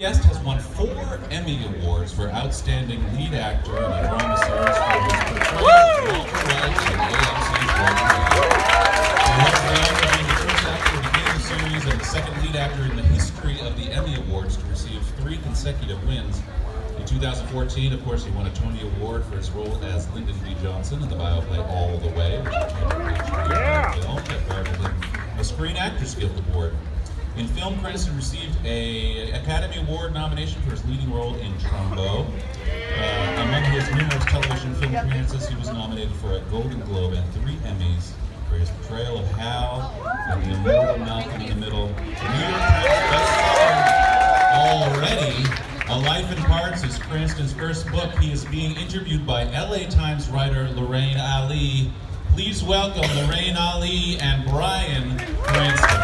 Guest has won 4 Emmy Awards for Outstanding Lead Actor in a Drama Series for his portrayal of Walter White in AMC's Bryan Cranston. He has the honor of being the first actor in the game series and the second lead actor in the history of the Emmy Awards to receive 3 consecutive wins. In 2014, of course, he won a Tony Award for his role as Lyndon B. Johnson in the bioplay All the Way, which became a HBO film that garnered him a Screen Actors Guild Award. In film, Cranston received an Academy Award nomination for his leading role in Trumbo. Among his numerous television film appearances, he was nominated for a Golden Globe and 3 Emmys for his portrayal of Hal and the immortal Malcolm in the Middle. New York Times bestseller already. A Life in Parts is Cranston's first book. He is being interviewed by LA Times writer Lorraine Ali. Please welcome Lorraine Ali and Bryan Cranston.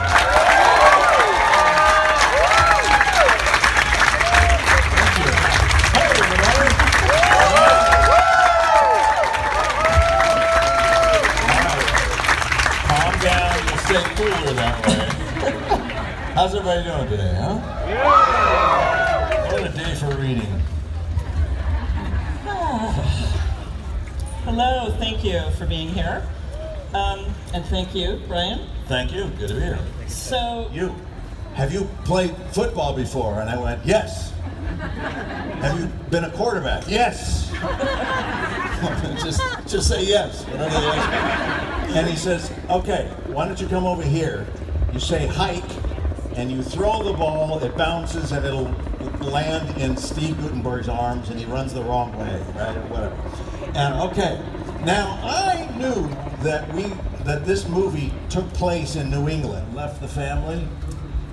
How's everybody doing today, huh? Yeah. What a day for reading. Hello, thank you for being here. And thank you, Bryan. Thank you, good to be here. So, Have you played football before? And I went, yes. Have you been a quarterback? Yes. just say yes. Whatever they ask. And he says, okay, why don't you come over here? You say hike, and you throw the ball, it bounces, and it'll land in Steve Gutenberg's arms, and he runs the wrong way, right, or whatever. And okay, now I knew that this movie took place in New England, left the family.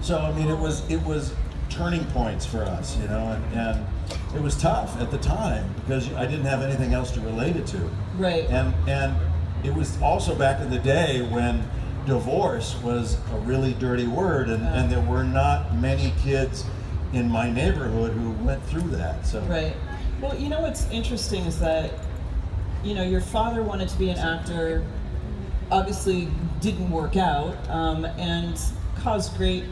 So I mean, it was turning points for us, you know, and it was tough at the time because I didn't have anything else to relate it to. right. And it was also back in the day when divorce was a really dirty word, and there were not many kids in my neighborhood who went through that. So Right. Well, you know what's interesting is that, you know, your father wanted to be an actor, obviously didn't work out, and caused great,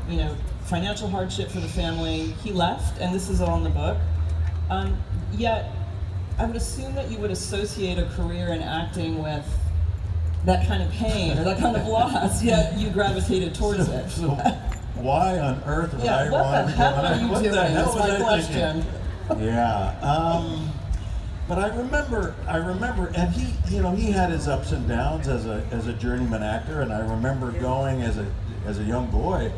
you know, financial hardship for the family. He left, and this is all in the book. Yet, I would assume that you would associate a career in acting with that kind of pain or that kind of loss, yet you gravitated towards it. So why on earth would Yeah, I what want the to hell go? are you What doing? the hell That's was my I question. thinking? Yeah. But I remember, and he had his ups and downs as a journeyman actor, and I remember going as a young boy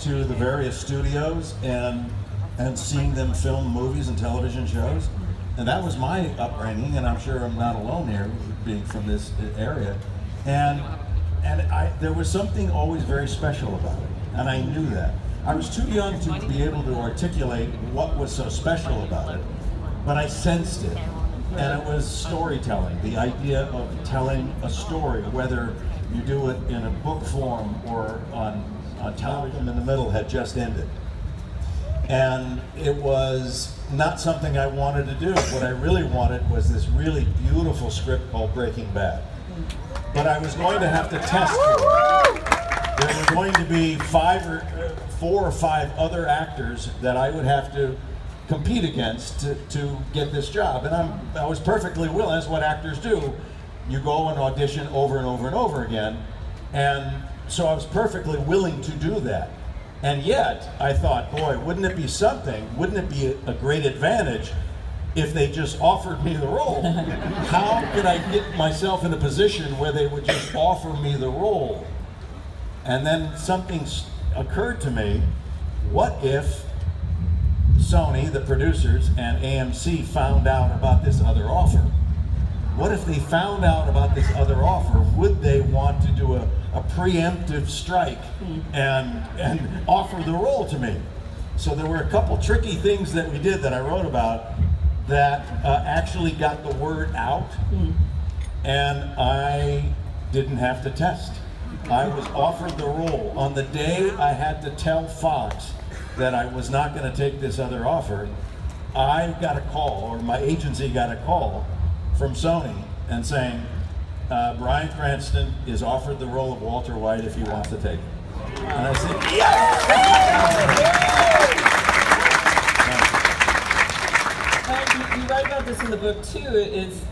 to the various studios and seeing them film movies and television shows, and that was my upbringing, and I'm sure I'm not alone here, being from this area, and there was something always very special about it, and I knew that. I was too young to be able to articulate what was so special about it, but I sensed it. And it was storytelling, the idea of telling a story, whether you do it in a book form or on television in the middle, had just ended. And it was not something I wanted to do. What I really wanted was this really beautiful script called Breaking Bad. But I was going to have to test for it. There were going to be 4 or 5 other actors that I would have to compete against to get this job, and I was perfectly willing. That's what actors do. You go and audition over and over and over again, and so I was perfectly willing to do that. And yet I thought, boy, wouldn't it be something? Wouldn't it be a great advantage if they just offered me the role? How could I get myself in a position where they would just offer me the role? And then something occurred to me. What if Sony, the producers, and AMC found out about this other offer? What if they found out about this other offer? Would they want to do a preemptive strike and offer the role to me? So there were a couple tricky things that we did that I wrote about that actually got the word out, and I didn't have to test. I was offered the role. On the day I had to tell Fox that I was not going to take this other offer, I got a call, or my agency got a call from Sony and saying, Bryan Cranston is offered the role of Walter White if he wants to take it. And I said, yes! And you write about this in the book too. Is